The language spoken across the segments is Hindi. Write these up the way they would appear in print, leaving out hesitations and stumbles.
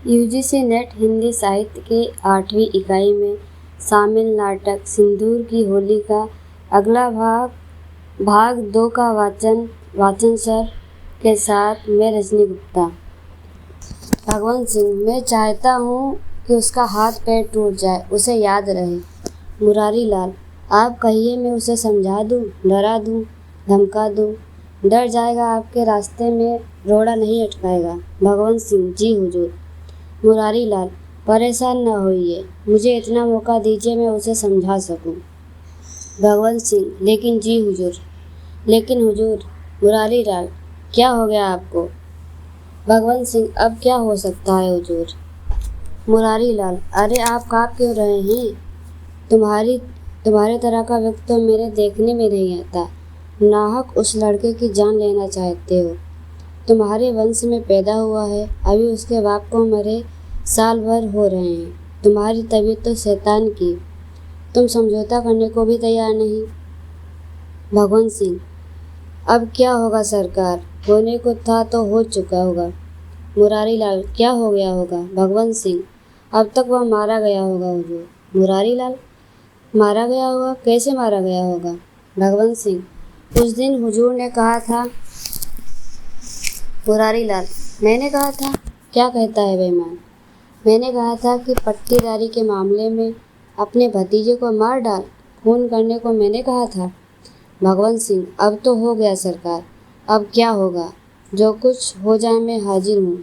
यूजीसी नेट हिंदी साहित्य के 8वीं इकाई में शामिल नाटक सिंदूर की होली का अगला भाग 2 का वाचन सर के साथ मैं रजनी गुप्ता। भगवंत सिंह, मैं चाहता हूँ कि उसका हाथ पैर टूट जाए, उसे याद रहे। मुरारी लाल, आप कहिए, मैं उसे समझा दूँ, डरा दूँ, धमका दूँ? डर जाएगा, आपके रास्ते में रोड़ा नहीं अटकाएगा। भगवंत सिंह, जी हुजूर। मुरारी लाल, परेशान न होइए, मुझे इतना मौका दीजिए मैं उसे समझा सकूं। भगवंत सिंह, लेकिन हुजूर। मुरारी लाल, क्या हो गया आपको? भगवंत सिंह, अब क्या हो सकता है हुजूर? मुरारी लाल, अरे आप काँप क्यों रहे हैं? तुम्हारे तरह का व्यक्ति तो मेरे देखने में नहीं आता। नाहक उस लड़के की जान लेना चाहते हो। तुम्हारे वंश में पैदा हुआ है, अभी उसके बाप को मरे साल भर हो रहे हैं। तुम्हारी तबीयत तो शैतान की, तुम समझौता करने को भी तैयार नहीं। भगवंत सिंह, अब क्या होगा सरकार? होने को था तो हो चुका होगा। मुरारी लाल, क्या हो गया होगा? भगवंत सिंह, अब तक वह मारा गया होगा हुजूर। मुरारी लाल, मारा गया होगा? कैसे मारा गया होगा? भगवंत सिंह, उस दिन हुजूर ने कहा था। मुरारी लाल, मैंने कहा था? क्या कहता है बेईमान? मैंने कहा था कि पट्टीदारी के मामले में अपने भतीजे को मार डाल, खून करने को मैंने कहा था। भगवंत सिंह, अब तो हो गया सरकार, अब क्या होगा? जो कुछ हो जाए मैं हाजिर हूँ।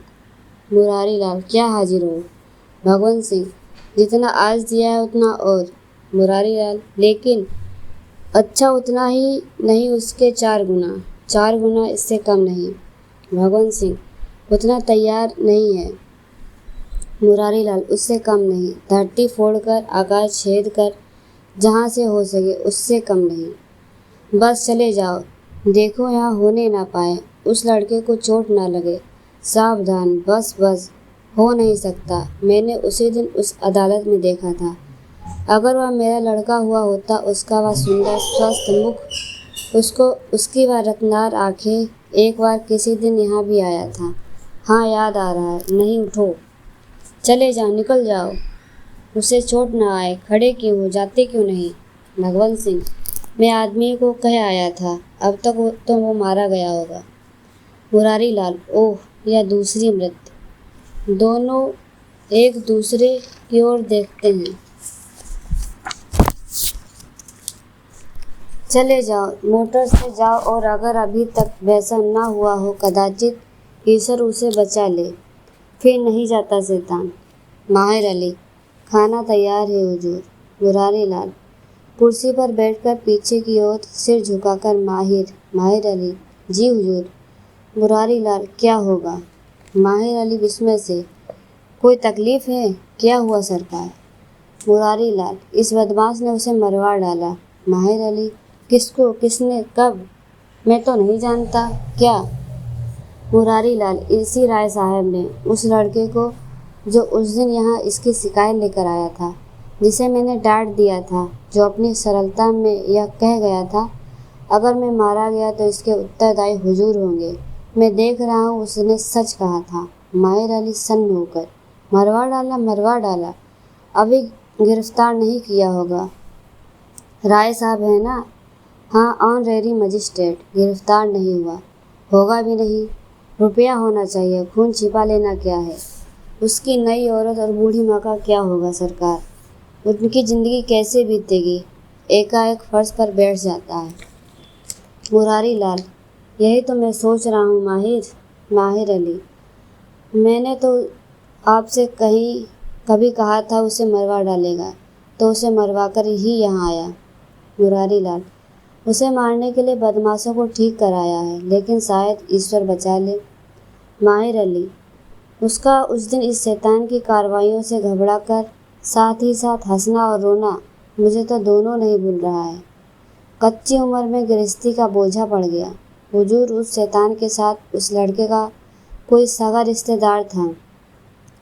मुरारी लाल, क्या हाजिर हो? भगवंत सिंह, जितना आज दिया है उतना और। मुरारी लाल, लेकिन अच्छा उतना ही नहीं, उसके 4 गुना, 4 गुना, इससे कम नहीं। भगवंत सिंह, उतना तैयार नहीं है। मुरारी लाल, उससे कम नहीं। धरती फोड़कर, आकाश छेद कर, जहाँ से हो सके उससे कम नहीं। बस चले जाओ, देखो यहाँ होने ना पाए, उस लड़के को चोट ना लगे। सावधान, बस बस, हो नहीं सकता। मैंने उसी दिन उस अदालत में देखा था। अगर वह मेरा लड़का हुआ होता, उसका वह सुंदर स्वस्थ मुख, उसकी वह रत्नार आंखें, एक बार किसी दिन यहाँ भी आया था। हाँ, याद आ रहा है। नहीं, उठो, चले जाओ, निकल जाओ, उसे चोट न आए। खड़े क्यों हो, जाते क्यों नहीं? भगवंत सिंह, मैं आदमी को कह आया था, अब तक वो मारा गया होगा। मुरारी लाल, ओह, यह दूसरी मृत्यु। दोनों एक दूसरे की ओर देखते हैं। चले जाओ, मोटर से जाओ, और अगर अभी तक वैसा ना हुआ हो, कदाचित ईश्वर उसे बचा ले, फिर नहीं जाता शैतान। माहिर अली, खाना तैयार है हुजूर। मुरारी लाल, कुर्सी पर बैठकर पीछे की ओर सिर झुकाकर माहिर अली, जी हुजूर। मुरारी लाल, क्या होगा? माहिर अली विस्मय से, कोई तकलीफ है? क्या हुआ सरकार? मुरारी लाल, इस बदमाश ने उसे मरवा डाला। माहिर अली, किसको? किसने? कब? मैं तो नहीं जानता। क्या? मुरारी लाल, इसी राय साहब ने, उस लड़के को जो उस दिन यहाँ इसकी शिकायत लेकर आया था, जिसे मैंने डांट दिया था, जो अपनी सरलता में यह कह गया था, अगर मैं मारा गया तो इसके उत्तरदायी हुजूर होंगे। मैं देख रहा हूँ उसने सच कहा था। माहिर अली सन्न होकर, मरवा डाला, अभी गिरफ्तार नहीं किया होगा। राय साहब है ना? हाँ, ऑनरेरी मजिस्ट्रेट। गिरफ्तार नहीं हुआ, होगा भी नहीं। रुपया होना चाहिए, खून छिपा लेना क्या है? उसकी नई औरत और बूढ़ी माँ का क्या होगा सरकार? उनकी ज़िंदगी कैसे बीतेगी? एकाएक फर्श पर बैठ जाता है। मुरारी लाल, यही तो मैं सोच रहा हूँ माहिर अली। मैंने तो आपसे कभी कहा था उसे मरवा डालेगा, तो उसे मरवा कर ही यहाँ आया। मुरारी लाल, उसे मारने के लिए बदमाशों को ठीक कराया है, लेकिन शायद ईश्वर बचा ले। माहिर अली, उसका उस दिन इस शैतान की कार्रवाइयों से घबरा कर साथ ही साथ हंसना और रोना, मुझे तो दोनों नहीं भूल रहा है। कच्ची उम्र में गृहस्थी का बोझा पड़ गया। हुजूर, उस शैतान के साथ उस लड़के का कोई सगा रिश्तेदार था।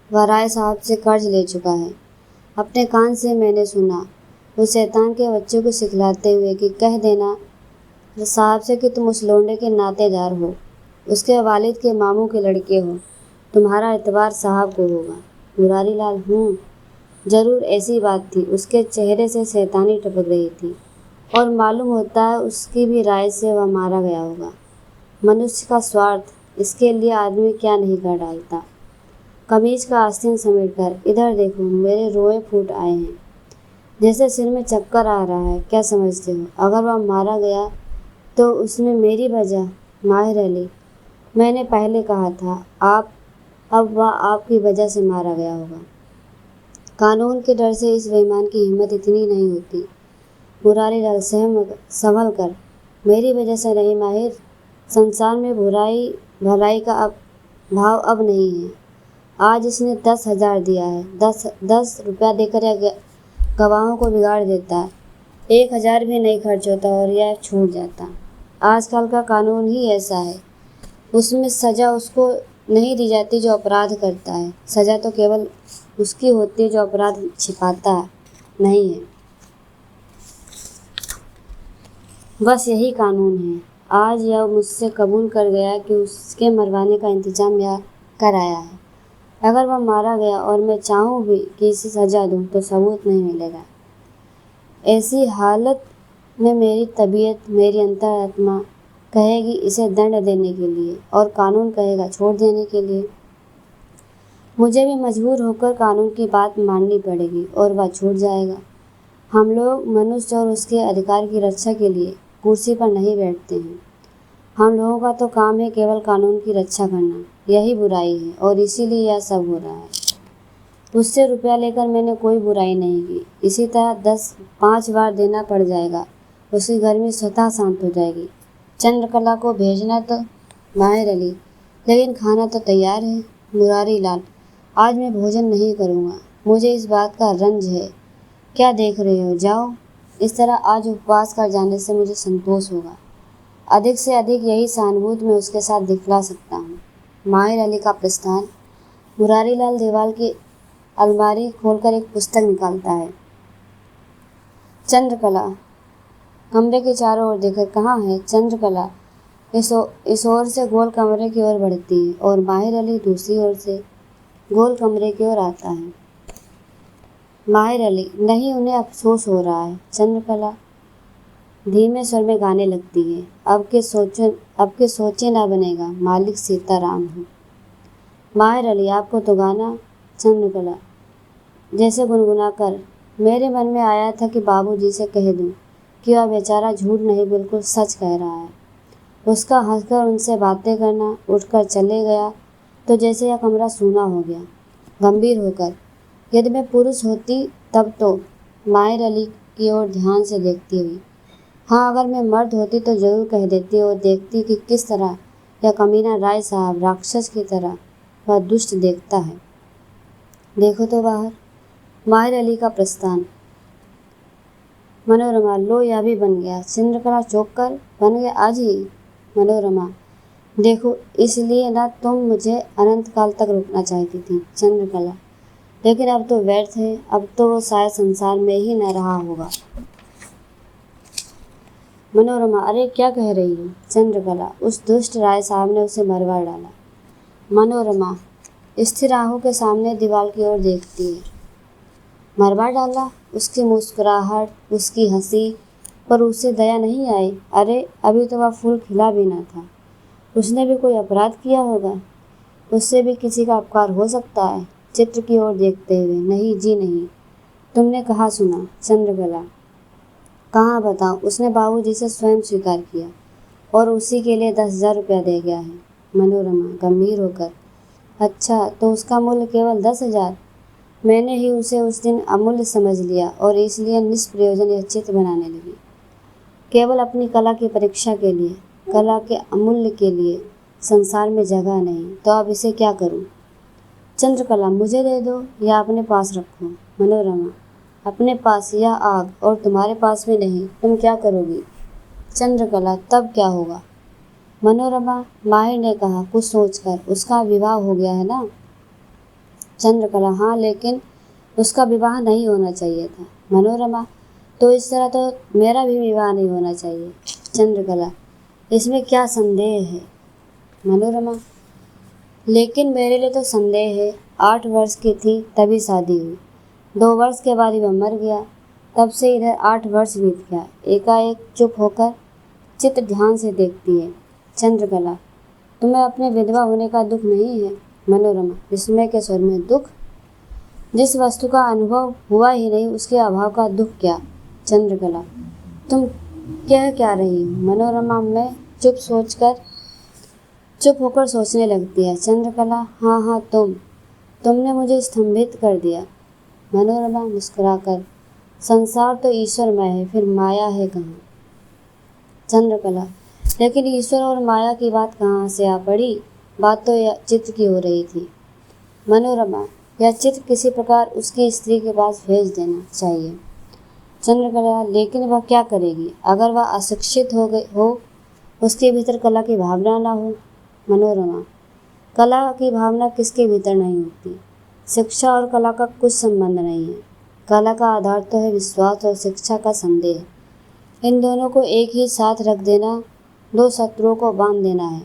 वह राय साहब से कर्ज ले चुका है। अपने कान से मैंने सुना, उस शैतान के बच्चे को सिखलाते हुए कि कह देना साहब से कि तुम उस लौंडे के नातेदार हो, उसके वालिद के मामू के लड़के हो। तुम्हारा एतबार साहब को होगा। मुरारी लाल, जरूर ऐसी बात थी। उसके चेहरे से शैतानी टपक रही थी और मालूम होता है उसकी भी राय से वह मारा गया होगा। मनुष्य का स्वार्थ, इसके लिए आदमी क्या नहीं कर डालता। कमीज का आस्तीन समेटकर, इधर देखो, मेरे रोए फूट आए हैं, जैसे सिर में चक्कर आ रहा है। क्या समझते हो, अगर वह मारा गया तो उसमें मेरी वजह? माहिर अली, मैंने पहले कहा था, अब वह आपकी वजह से मारा गया होगा। कानून के डर से इस बेईमान की हिम्मत इतनी नहीं होती। मुरारी लाल, संभल कर, मेरी वजह से नहीं माहिर। संसार में बुराई भलाई का भाव अब नहीं है। आज इसने 10,000 दिया है, 10 रुपया देकर या गवाहों को बिगाड़ देता है। 1,000 भी नहीं खर्च होता और यह छूट जाता। आजकल का कानून ही ऐसा है। उसमें सज़ा उसको नहीं दी जाती जो अपराध करता है। सज़ा तो केवल उसकी होती है जो अपराध छिपाता है नहीं है। बस यही कानून है। आज यह मुझसे कबूल कर गया कि उसके मरवाने का इंतजाम यह कर आया है। अगर वह मारा गया और मैं चाहूँ भी कि इसे सज़ा दूँ तो सबूत नहीं मिलेगा। ऐसी हालत में मेरी तबीयत, मेरी अंतरात्मा कहेगी इसे दंड देने के लिए और कानून कहेगा छोड़ देने के लिए। मुझे भी मजबूर होकर कानून की बात माननी पड़ेगी और वह छूट जाएगा। हम लोग मनुष्य और उसके अधिकार की रक्षा के लिए कुर्सी पर नहीं बैठते हैं। हम लोगों का तो काम है केवल कानून की रक्षा करना। यही बुराई है और इसीलिए यह सब हो रहा है। उससे रुपया लेकर मैंने कोई बुराई नहीं की। इसी तरह 5 बार देना पड़ जाएगा, उसकी गर्मी स्वतः शांत हो जाएगी। चंद्रकला को भेजना तो माहिर अली, लेकिन खाना तो तैयार है। मुरारी लाल, आज मैं भोजन नहीं करूँगा, मुझे इस बात का रंज है। क्या देख रहे हो, जाओ। इस तरह आज उपवास कर जाने से मुझे संतोष होगा। अधिक से अधिक यही सहानुभूति मैं उसके साथ दिखला सकता हूँ। माहिर अली का प्रस्थान। मुरारी लाल दीवार की अलमारी खोलकर एक पुस्तक निकालता है। चंद्रकला कमरे के चारों ओर देखकर, कहाँ है चंद्रकला? इस ओर से गोल कमरे की ओर बढ़ती है और माहिर अली दूसरी ओर से गोल कमरे की ओर आता है। माहिर अली, नहीं, उन्हें अफसोस हो रहा है। चंद्रकला धीमे स्वर में गाने लगती है। अब के सोचे ना बनेगा, मालिक सीताराम हूँ। माहिर अली, आपको तो गाना। चंद्रकला जैसे गुनगुना कर, मेरे मन में आया था कि बाबूजी से कह दूं कि वह बेचारा झूठ नहीं बिल्कुल सच कह रहा है। उसका हंसकर उनसे बातें करना उठकर चले गया तो जैसे यह कमरा सूना हो गया। गंभीर होकर, यदि मैं पुरुष होती तब तो। माहिर अली की ओर ध्यान से देखती हुई, हाँ, अगर मैं मर्द होती तो ज़रूर कह देती और देखती कि किस तरह यह कमीना राय साहब राक्षस की तरह वह दुष्ट देखता है। देखो तो बाहर। माहिर अली का प्रस्थान। मनोरमा, लो, यह भी बन गया। चंद्रकला चौंक कर, बन गया आज ही? मनोरमा, देखो, इसलिए ना तुम मुझे अनंत काल तक रोकना चाहती थी। चंद्रकला, लेकिन अब तो व्यर्थ है, अब तो वो शायद संसार में ही न रहा होगा। मनोरमा, अरे क्या कह रही हो? चंद्रकला, उस दुष्ट राय साहब ने उसे मरवा डाला। मनोरमा स्थिर आंखों के सामने दीवार की ओर देखती है। मरवा डाला? उसकी मुस्कुराहट, उसकी हंसी पर उसे दया नहीं आई। अरे, अभी तो वह फूल खिला भी न था। उसने भी कोई अपराध किया होगा, उससे भी किसी का अपकार हो सकता है। चित्र की ओर देखते हुए, नहीं जी नहीं, तुमने कहाँ सुना? चंद्रकला, कहाँ बताऊँ, उसने बाबूजी से स्वयं स्वीकार किया और उसी के लिए 10,000 रुपया दे गया है। मनोरमा गंभीर होकर, अच्छा, तो उसका मूल्य केवल 10,000? मैंने ही उसे उस दिन अमूल्य समझ लिया और इसलिए निष्प्रयोजन यह चित्र बनाने लगी, केवल अपनी कला की परीक्षा के लिए, कला के अमूल्य के लिए। संसार में जगह नहीं, तो अब इसे क्या करूं? चंद्रकला, मुझे दे दो या अपने पास रखो। मनोरमा, अपने पास? यह आग, और तुम्हारे पास भी नहीं, तुम क्या करोगी? चंद्रकला, तब क्या होगा? मनोरमा, माहिर ने कहा कुछ सोचकर, उसका विवाह हो गया है ना? चंद्रकला, हाँ, लेकिन उसका विवाह नहीं होना चाहिए था। मनोरमा, तो इस तरह तो मेरा भी विवाह नहीं होना चाहिए। चंद्रकला, इसमें क्या संदेह है? मनोरमा, लेकिन मेरे लिए तो संदेह है। 8 वर्ष की थी तभी शादी हुई, 2 वर्ष के बाद ही वह मर गया। तब से इधर 8 वर्ष बीत गया। एकाएक चुप होकर चित्र ध्यान से देखती है। चंद्रकला, तुम्हें अपने विधवा होने का दुख नहीं है? मनोरमा विस्मय के स्वर में, दुख? जिस वस्तु का अनुभव हुआ ही नहीं उसके अभाव का दुख क्या? चंद्रकला, तुम कह क्या रही हो? मनोरमा में चुप होकर सोचने लगती है। चंद्रकला, हाँ हाँ, तुमने मुझे स्तंभित कर दिया। मनोरमा मुस्कुराकर, संसार तो ईश्वरमय है, फिर माया है कहाँ? चंद्रकला, लेकिन ईश्वर और माया की बात कहाँ से आ पड़ी? बात तो यह चित्र की हो रही थी। मनोरमा, यह चित्र किसी प्रकार उसकी स्त्री के पास भेज देना चाहिए। चंद्रकला, लेकिन वह क्या करेगी अगर वह अशिक्षित हो, उसके भीतर कला की भावना ना हो? मनोरमा, कला की भावना किसके भीतर नहीं होती? शिक्षा और कला का कुछ संबंध नहीं है। कला का आधार तो है विश्वास और शिक्षा का संदेह। इन दोनों को एक ही साथ रख देना, 2 शत्रुओं को बांध देना है,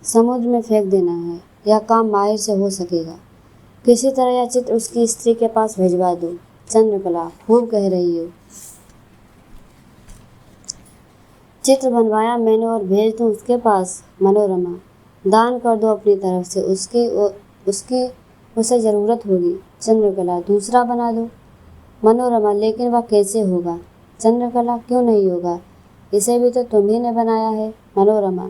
समुद्र में फेंक देना है। यह काम माहिर से हो सकेगा। किसी तरह यह चित्र उसकी स्त्री के पास भिजवा दो। चंद्रकला, खूब कह रही हो। चित्र बनवाया मैंने और भेज दूँ उसके पास? मनोरमा, दान कर दो अपनी तरफ से, उसकी उसे ज़रूरत होगी। चंद्रकला, दूसरा बना दो। मनोरमा, लेकिन वह कैसे होगा? चंद्रकला, क्यों नहीं होगा? इसे भी तो तुम्ही ने बनाया है। मनोरमा,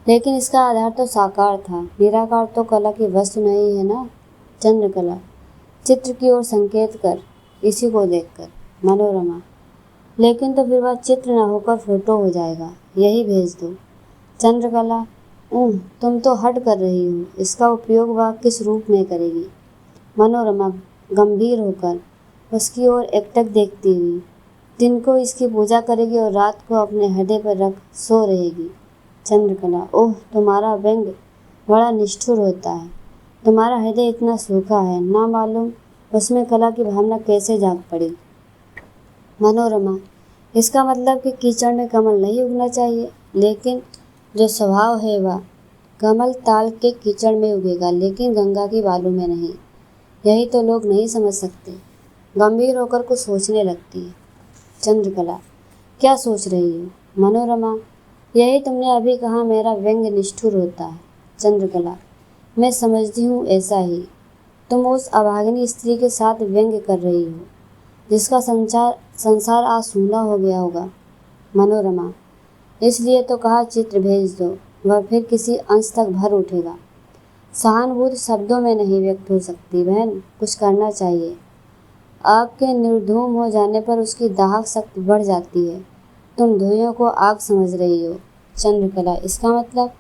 लेकिन इसका आधार तो साकार था, निराकार तो कला की वस्तु नहीं है ना? चंद्रकला, चित्र की ओर संकेत कर, इसी को देखकर। मनोरमा, लेकिन तो फिर वह चित्र न होकर फोटो हो जाएगा, यही भेज दो। चंद्रकला, तुम तो हट कर रही हो, इसका उपयोग वह किस रूप में करेगी? मनोरमा गंभीर होकर उसकी ओर एकटक देखती हुई, दिन को इसकी पूजा करेगी और रात को अपने हृदय पर रख सो रहेगी। चंद्रकला, ओह, तुम्हारा व्यंग बड़ा निष्ठुर होता है। तुम्हारा हृदय इतना सूखा है, ना मालूम उसमें कला की भावना कैसे जाग पड़ी। मनोरमा, इसका मतलब कि कीचड़ में कमल नहीं उगना चाहिए, लेकिन जो स्वभाव है वह कमल ताल के कीचड़ में उगेगा, लेकिन गंगा की बालू में नहीं। यही तो लोग नहीं समझ सकते। गंभीर होकर कुछ सोचने लगती है। चंद्रकला, क्या सोच रही हो? मनोरमा, यही तुमने अभी कहा, मेरा व्यंग निष्ठुर होता है। चंद्रकला, मैं समझती हूँ ऐसा ही। तुम उस अभागिनी स्त्री के साथ व्यंग कर रही हो जिसका संसार आज सूना हो गया होगा। मनोरमा, इसलिए तो कहा चित्र भेज दो, वह फिर किसी अंश तक भर उठेगा। सहानुभूति शब्दों में नहीं व्यक्त हो सकती बहन, कुछ करना चाहिए। आग के निर्धूम हो जाने पर उसकी दाहक शक्ति बढ़ जाती है। तुम धुएं को आग समझ रही हो। चंद्रकला, इसका मतलब?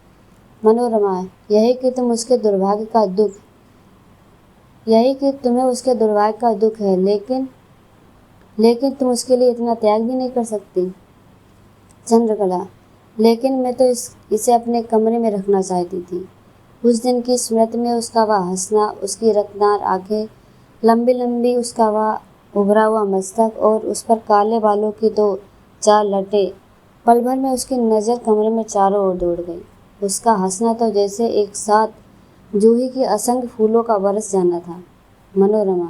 मनोरमा, यही कि तुम्हें उसके दुर्भाग्य का दुख है, लेकिन तुम उसके लिए इतना त्याग भी नहीं कर सकती। चंद्रकला, लेकिन मैं तो इसे अपने कमरे में रखना चाहती थी। उस दिन की स्मृति में उसका वह हंसना, उसकी रत्नार आंखें, लंबी लंबी उसका वह उभरा हुआ मस्तक और उस पर काले बालों की 2-4 लटें। पल भर में उसकी नज़र कमरे में चारों ओर दौड़ गई। उसका हंसना तो जैसे एक साथ जूही की असंख्य फूलों का बरस जाना था। मनोरमा,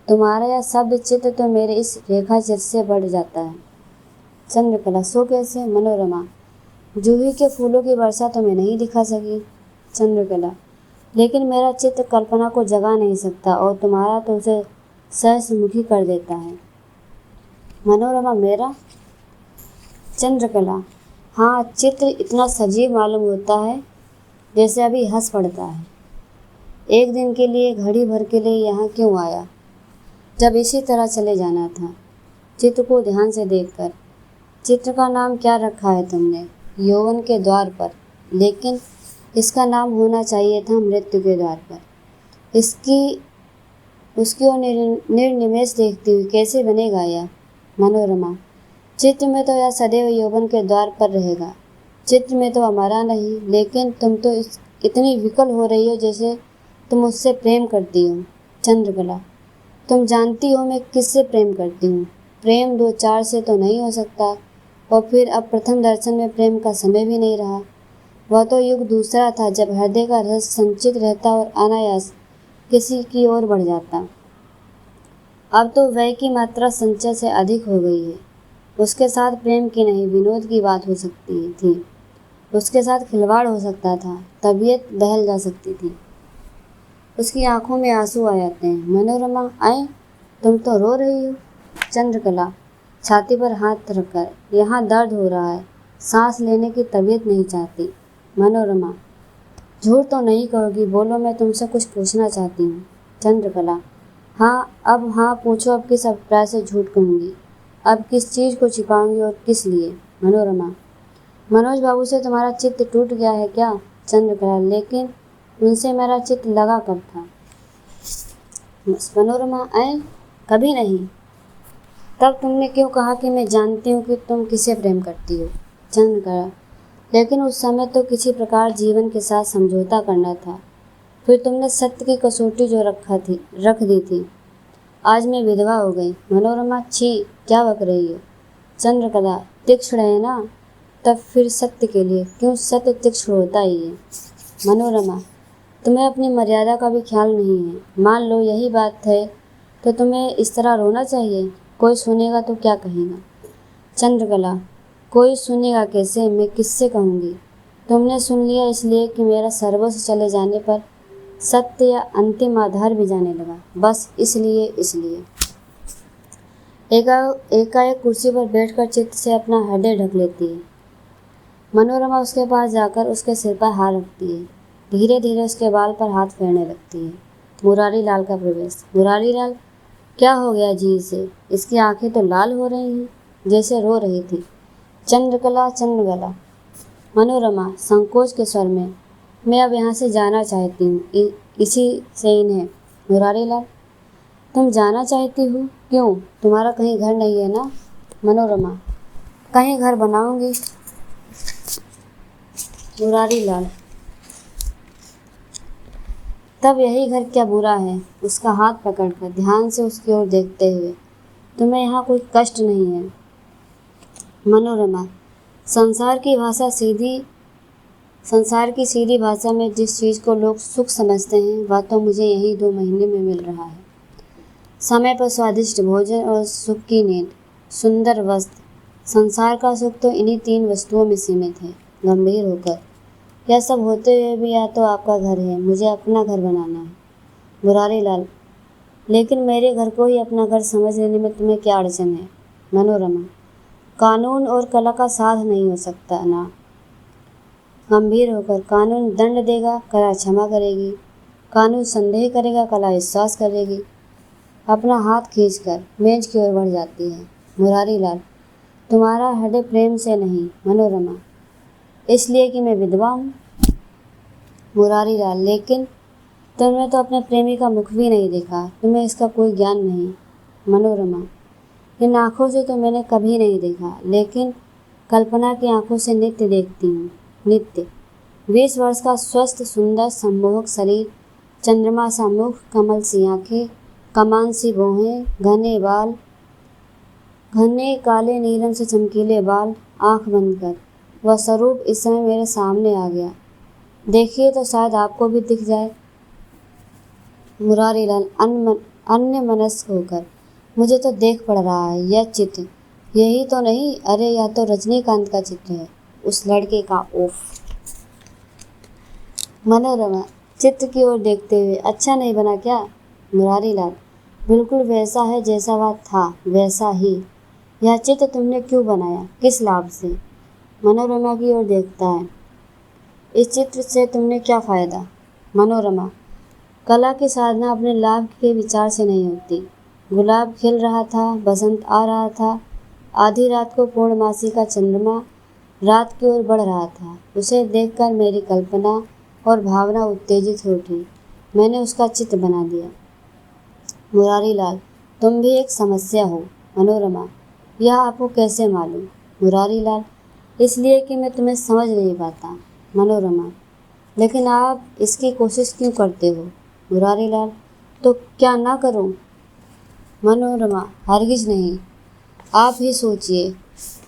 तुम्हारा यह शब्द चित्र तो मेरे इस रेखा चित्र से बढ़ जाता है। चंद्रकला, सो कैसे? मनोरमा, जूही के फूलों की वर्षा तो मैं नहीं दिखा सकी। चंद्रकला, लेकिन मेरा चित्र कल्पना को जगा नहीं सकता और तुम्हारा तो उसे सहस्रमुखी कर देता है। मनोरमा, मेरा? चंद्रकला, हाँ, चित्र इतना सजीव मालूम होता है जैसे अभी हंस पड़ता है। एक दिन के लिए, घड़ी भर के लिए यहाँ क्यों आया, जब इसी तरह चले जाना था? चित्र को ध्यान से देखकर, चित्र का नाम क्या रखा है तुमने? यौवन के द्वार पर, लेकिन इसका नाम होना चाहिए था मृत्यु के द्वार पर। उसकी ओर निर्निमेष देखती हुई, कैसे बनेगा यह? मनोरमा, चित्र में तो यह सदैव यौवन के द्वार पर रहेगा। चित्र में तो हमारा नहीं, लेकिन तुम तो इतनी विकल हो रही हो जैसे तुम उससे प्रेम करती हो। चंद्रकला, तुम जानती हो मैं किससे प्रेम करती हूँ। प्रेम 2-4 से तो नहीं हो सकता, और फिर अब प्रथम दर्शन में प्रेम का समय भी नहीं रहा। वह तो युग दूसरा था जब हृदय का रस संचित रहता और अनायास किसी की ओर बढ़ जाता। अब तो व्यय की मात्रा संचय से अधिक हो गई है। उसके साथ प्रेम की नहीं विनोद की बात हो सकती थी। उसके साथ खिलवाड़ हो सकता था, तबीयत बहल जा सकती थी। उसकी आंखों में आंसू आ जाते हैं। मनोरमा आए, तुम तो रो रही हो। चंद्रकला छाती पर हाथ रखकर, यहाँ दर्द हो रहा है, सांस लेने की तबीयत नहीं चाहती। मनोरमा झूठ तो नहीं कहोगी, बोलो, मैं तुमसे कुछ पूछना चाहती हूँ। चंद्रकला हाँ पूछो, अब किस अभिप्राय से झूठ कहूँगी, अब किस चीज़ को छिपाऊंगी और किस लिए। मनोरमा मनोज बाबू से तुम्हारा चित्त टूट गया है क्या। चंद्रकला लेकिन उनसे मेरा चित्त लगा कब था। मनोरमा कभी नहीं। तब तुमने क्यों कहा कि मैं जानती हूँ कि तुम किसे प्रेम करती हो। चंद्रकला लेकिन उस समय तो किसी प्रकार जीवन के साथ समझौता करना था। फिर तुमने सत्य की कसौटी जो रख दी थी। आज मैं विधवा हो गई। मनोरमा छी, क्या बक रही हो। चंद्रकला तीक्ष्ण है ना, तब फिर सत्य के लिए क्यों, सत्य तीक्ष्ण होता ही है। मनोरमा तुम्हें अपनी मर्यादा का भी ख्याल नहीं है। मान लो यही बात है तो तुम्हें इस तरह रोना चाहिए। कोई सुनेगा तो क्या कहेगा। चंद्रकला कोई सुनेगा कैसे, मैं किससे कहूँगी। तुमने सुन लिया इसलिए कि मेरा सर्वस्व चले जाने पर सत्य या अंतिम आधार भी जाने लगा, बस इसलिए। एकाएक कुर्सी पर बैठकर चित्त से अपना हृदय ढक लेती है। मनोरमा उसके पास जाकर उसके सिर पर हाथ रखती है। धीरे धीरे उसके बाल पर हाथ फेरने लगती है। मुरारी लाल का प्रवेश। मुरारी लाल क्या हो गया जी इसे, इसकी आंखें तो लाल हो रही हैं, जैसे रो रही थी। चंद्रकला मनोरमा संकोच के स्वर में, मैं अब यहाँ से जाना चाहती हूँ, इसी से इन्हें। मुरारी लाल तुम जाना चाहती हो, क्यों, तुम्हारा कहीं घर नहीं है ना। मनोरमा कहीं घर बनाऊंगी। मुरारी लाल तब यही घर क्या बुरा है। उसका हाथ पकड़कर ध्यान से उसकी ओर देखते हुए, तुम्हें यहाँ कोई कष्ट नहीं है। मनोरमा संसार की सीधी भाषा में जिस चीज़ को लोग सुख समझते हैं वह तो मुझे यही 2 महीने में मिल रहा है। समय पर स्वादिष्ट भोजन और सुख की नींद, सुंदर वस्त्र। संसार का सुख तो इन्हीं 3 वस्तुओं में सीमित है। गंभीर होकर, यह सब होते हुए भी या तो आपका घर है, मुझे अपना घर बनाना है। मुरारी लाल लेकिन मेरे घर को ही अपना घर समझ लेने में तुम्हें क्या अड़चन है। मनोरमा कानून और कला का साथ नहीं हो सकता ना। गंभीर होकर, कानून दंड देगा, कला क्षमा करेगी। कानून संदेह करेगा, कला विश्वास करेगी। अपना हाथ खींचकर मेज की ओर बढ़ जाती है। मुरारी लाल तुम्हारा हृदय प्रेम से नहीं। मनोरमा इसलिए कि मैं विधवा हूँ। मुरारी लाल लेकिन तुमने तो अपने प्रेमी का मुख भी नहीं देखा, तुम्हें इसका कोई ज्ञान नहीं। मनोरमा इन आँखों से तो मैंने कभी नहीं देखा, लेकिन कल्पना की आँखों से नित्य देखती हूँ, नित्य। 20 वर्ष का स्वस्थ सुंदर सम्मोहक शरीर, चंद्रमा सा मुख, कमल सी आँखें, कमान सी भौहें, घने बाल, घने काले नीलम से चमकीले बाल। आँख बंद कर वह स्वरूप इस समय मेरे सामने आ गया। देखिए तो शायद आपको भी दिख जाए। मुरारी लाल अन्य मनस्क होकर, मुझे तो देख पड़ रहा है यह चित्र, यही तो नहीं, अरे यह तो रजनीकांत का चित्र है, उस लड़के का। ओफ। मनोरमा चित्र की ओर देखते हुए, अच्छा नहीं बना क्या। मुरारी लाल बिल्कुल वैसा है जैसा वह था, वैसा ही। यह चित्र तुमने क्यों बनाया, किस लाभ से। मनोरमा की ओर देखता है, इस चित्र से तुमने क्या फ़ायदा। मनोरमा कला की साधना अपने लाभ के विचार से नहीं होती। गुलाब खिल रहा था, बसंत आ रहा था। आधी रात को पूर्णमासी का चंद्रमा रात की ओर बढ़ रहा था। उसे देखकर मेरी कल्पना और भावना उत्तेजित हो उठी। मैंने उसका चित्र बना दिया। मुरारी लाल तुम भी एक समस्या हो। मनोरमा यह आपको कैसे मालूम। मुरारी लाल इसलिए कि मैं तुम्हें समझ नहीं पाता। मनोरमा लेकिन आप इसकी कोशिश क्यों करते हो। मुरारी लाल तो क्या ना करूं। मनोरमा हरगिज नहीं। आप ही सोचिए,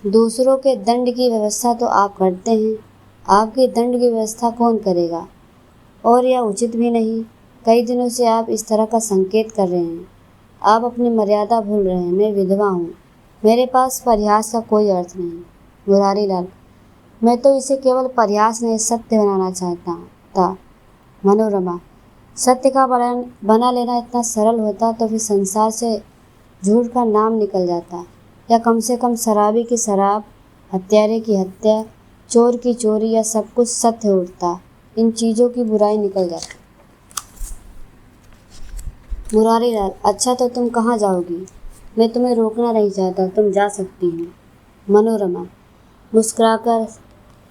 दूसरों के दंड की व्यवस्था तो आप करते हैं, आपके दंड की व्यवस्था कौन करेगा? और यह उचित भी नहीं। कई दिनों से आप इस तरह का संकेत कर रहे हैं। आप अपनी मर्यादा भूल रहे हैं। मैं विधवा हूँ। मेरे पास परिहास का कोई अर्थ नहीं। मुरारीलाल, मैं तो इसे केवल परिहास नहीं सत्य बनाना चाहता था। मनोरमा, सत्य का बना लेना इतना सरल होता तो फिर संसार से झूठ का नाम निकल जाता, या कम से कम शराबी की शराब, हत्यारे की हत्या, चोर की चोरी, या सब कुछ सत्य उठता। इन चीज़ों की बुराई निकल जाती। मुरारीलाल, अच्छा तो तुम कहाँ जाओगी? मैं तुम्हें रोकना नहीं चाहता, तुम जा सकती हो। मनोरमा मुस्कुराकर,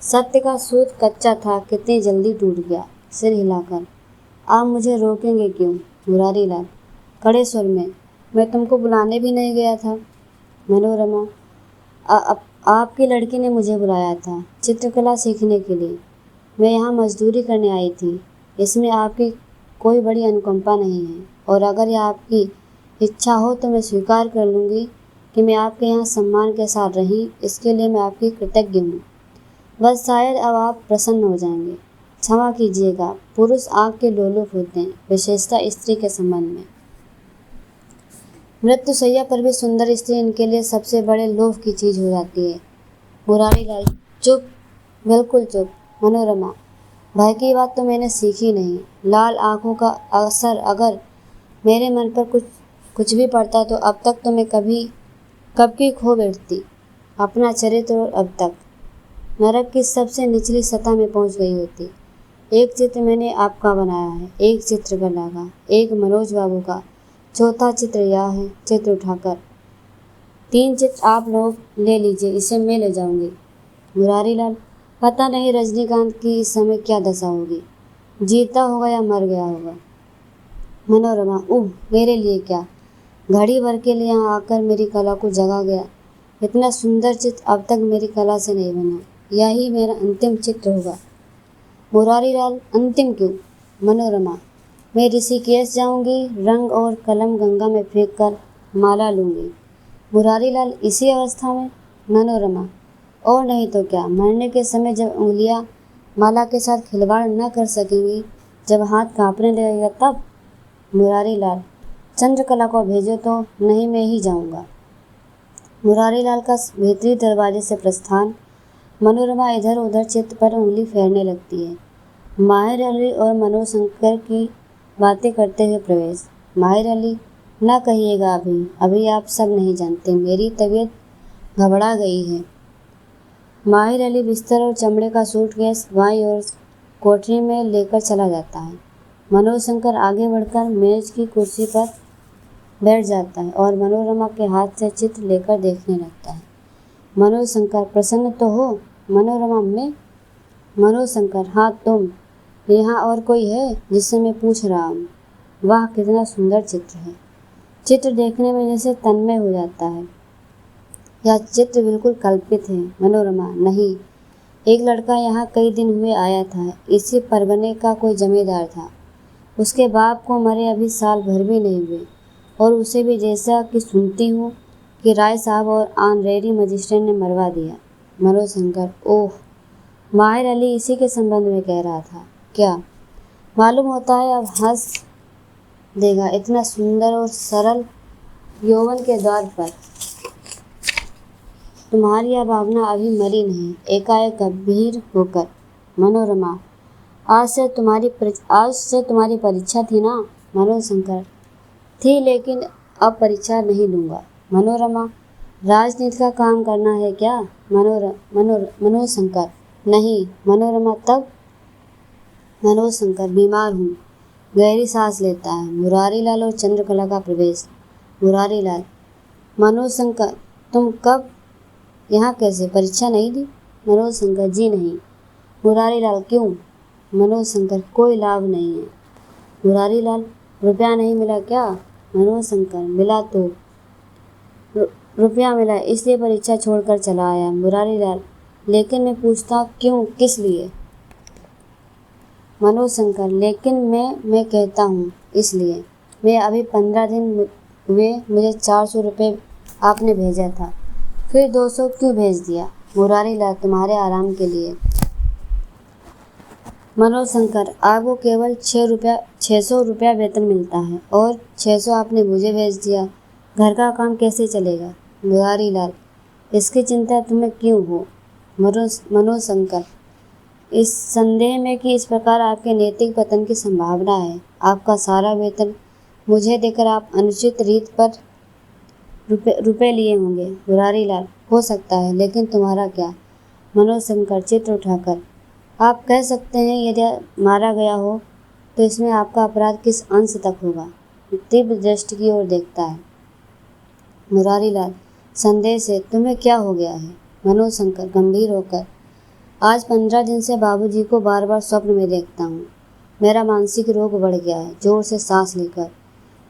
सत्य का सूत कच्चा था, कितनी जल्दी टूट गया। सिर हिलाकर, आप मुझे रोकेंगे क्यों? मुरारीलाल कड़े स्वर में, मैं तुमको बुलाने भी नहीं गया था। मनोरमा, आपकी लड़की ने मुझे बुलाया था चित्रकला सीखने के लिए। मैं यहाँ मजदूरी करने आई थी। इसमें आपकी कोई बड़ी अनुकंपा नहीं है, और अगर यह आपकी इच्छा हो तो मैं स्वीकार कर लूँगी कि मैं आपके यहाँ सम्मान के साथ रही। इसके लिए मैं आपकी कृतज्ञ हूँ। बस शायद अब आप प्रसन्न हो जाएंगे। क्षमा कीजिएगा, पुरुष आँख के लोलुप होते हैं, विशेषता स्त्री के संबंध में। मृत्युशैया पर भी सुंदर स्त्री इनके लिए सबसे बड़े लोभ की चीज़ हो जाती है। मुरारीलाल चुप, बिल्कुल चुप। मनोरमा, भय की बात तो मैंने सीखी नहीं। लाल आँखों का असर अगर मेरे मन पर कुछ भी पड़ता तो अब तक तो मैं कब की खो बैठती अपना चरित्र, और अब तक नरक की सबसे निचली सतह में पहुंच गई होती। एक चित्र मैंने आपका बनाया है, एक चित्रकला का, एक मनोज बाबू का, चौथा चित्र यह है। चित्र उठाकर, 3 चित्र आप लोग ले लीजिए, इसे मैं ले जाऊंगी। मुरारीलाल, पता नहीं रजनीकांत की इस समय क्या दशा होगी, जीता होगा या मर गया होगा। मनोरमा, मेरे लिए क्या, घड़ी भर के लिए यहाँ आकर मेरी कला को जगा गया। इतना सुंदर चित्र अब तक मेरी कला से नहीं बना। यही मेरा अंतिम चित्र होगा। मुरारीलाल, अंतिम क्यों? मनोरमा, मैं ऋषिकेश जाऊंगी, रंग और कलम गंगा में फेंक कर माला लूंगी। मुरारीलाल, इसी अवस्था में? मनोरमा, और नहीं तो क्या, मरने के समय जब उंगलियां माला के साथ खिलवाड़ न कर सकेंगी, जब हाथ कांपने लगेगा तब। मुरारीलाल, चंद्रकला को भेजो तो। नहीं, मैं ही जाऊंगा। मुरारीलाल का भीतरी दरवाजे से प्रस्थान। मनोरमा इधर उधर चित्र पर उंगली फेरने लगती है। माहिर अली और मनोज शंकर की बातें करते हुए प्रवेश। माहिर अली, ना कहिएगा, अभी आप सब नहीं जानते, मेरी तबीयत घबरा गई है। माहिर अली बिस्तर और चमड़े का सूटकेस बाईं ओर कोठरी में लेकर चला जाता है। मनोज शंकर आगे बढ़कर मेज की कुर्सी पर बैठ जाता है और मनोरमा के हाथ से चित्र लेकर देखने लगता है। मनोज शंकर, प्रसन्न तो हो? मनोरमा, मैं? मनोज शंकर, हाँ तुम। यहाँ और कोई है जिससे मैं पूछ रहा हूँ? वाह, कितना सुंदर चित्र है। चित्र देखने में जैसे तन्मय हो जाता है। यह चित्र बिल्कुल कल्पित है। मनोरमा, नहीं, एक लड़का यहाँ कई दिन हुए आया था। इसी परगने का कोई जमींदार था। उसके बाप को मरे अभी साल भर भी नहीं हुए, और उसे भी जैसा कि सुनती हूँ कि राय साहब और ऑनरेरी मजिस्ट्रेट ने मरवा दिया। मनोज शंकर, ओह, माहिर अली इसी के संबंध में कह रहा था क्या? मालूम होता है अब हंस देगा। इतना सुंदर और सरल यौवन के द्वार पर तुम्हारी यह भावना अभी मरी नहीं। एकाएक गंभीर होकर, मनोरमा, आज से तुम्हारी परीक्षा थी ना? मनोज शंकर, थी, लेकिन अब परीक्षा नहीं लूँगा। मनोरमा, राजनीति का काम करना है क्या? मनोज शंकर, नहीं। मनोरमा, तब? मनोज शंकर, बीमार हूँ। गहरी सांस लेता है। मुरारीलाल और चंद्रकला का प्रवेश। मुरारीलाल, मनोज शंकर, तुम कब यहाँ कैसे? परीक्षा नहीं दी? मनोज शंकर, जी नहीं। मुरारीलाल, क्यों? मनोज शंकर, कोई लाभ नहीं है। मुरारीलाल, रुपया नहीं मिला क्या? मनोज शंकर, मिला तो रुपया मिला, इसलिए परीक्षा छोड़कर चला आया। मुरारीलाल, लेकिन मैं पूछता क्यों, किस लिए? मनोज शंकर, लेकिन मैं कहता हूँ इसलिए। मैं अभी 15 दिन हुए, मुझे 400 रुपये आपने भेजा था, फिर 200 क्यों भेज दिया? मुरारीलाल, तुम्हारे आराम के लिए। मनोशंकर, आपको केवल 600 रुपया वेतन मिलता है और 600 आपने मुझे भेज दिया। घर का काम कैसे चलेगा? मुरारीलाल, इसकी चिंता तुम्हें क्यों हो? मनोशंकर, इस संदेह में कि इस प्रकार आपके नैतिक पतन की संभावना है। आपका सारा वेतन मुझे देकर आप अनुचित रीत पर रुपए लिए होंगे। मुरारीलाल, हो सकता है, लेकिन तुम्हारा क्या? मनोशंकर चित्र उठाकर, आप कह सकते हैं यदि मारा गया हो तो इसमें आपका अपराध किस अंश तक होगा? तीव्र दृष्टि की ओर देखता है। मुरारीलाल संदेह से, तुम्हें क्या हो गया है? मनोशंकर गंभीर होकर, आज 15 दिन से बाबूजी को बार बार स्वप्न में देखता हूँ। मेरा मानसिक रोग बढ़ गया है। जोर से सांस लेकर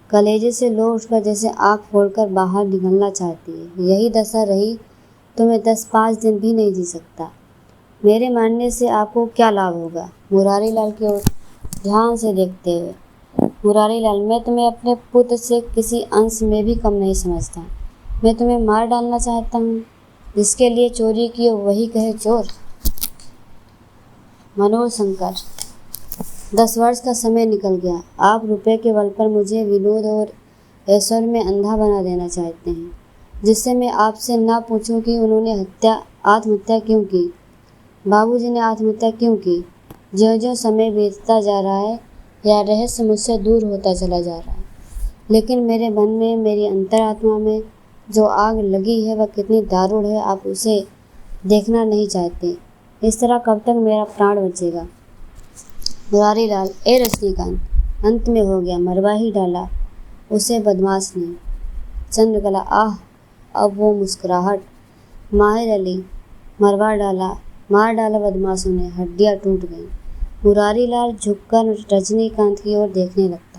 कलेजे से लो उठकर जैसे आँख फोड़कर बाहर निकलना चाहती है। यही दशा रही तो मैं 10-5 दिन भी नहीं जी सकता। मेरे मानने से आपको क्या लाभ होगा? मुरारीलाल की ओर ध्यान से देखते हुए, मुरारीलाल, मैं तुम्हें अपने पुत्र से किसी अंश में भी कम नहीं समझता। मैं तुम्हें मार डालना चाहता हूँ। जिसके लिए चोरी की वही कहे चोर। मनोशंकर, 10 वर्ष का समय निकल गया। आप रुपए के बल पर मुझे विनोद और ऐश्वर्य में अंधा बना देना चाहते हैं, जिससे मैं आपसे ना पूछूं कि उन्होंने आत्महत्या क्यों की, बाबूजी ने आत्महत्या क्यों की। ज्यों-ज्यों समय बीतता जा रहा है यह रहस्य मुझसे दूर होता चला जा रहा है, लेकिन मेरे मन में, मेरी अंतरात्मा में जो आग लगी है वह कितनी दारुण है, आप उसे देखना नहीं चाहते। इस तरह कब तक मेरा प्राण बचेगा? मुरारीलाल, ए रजनीकांत, अंत में हो गया, मरवा ही डाला उसे बदमाश ने। चंद्रकला, आह, अब वो मुस्कुराहट। माहिर अली, मार डाला बदमाशों ने, हड्डियाँ टूट गईं। मुरारीलाल झुककर रजनीकांत की ओर देखने लगता।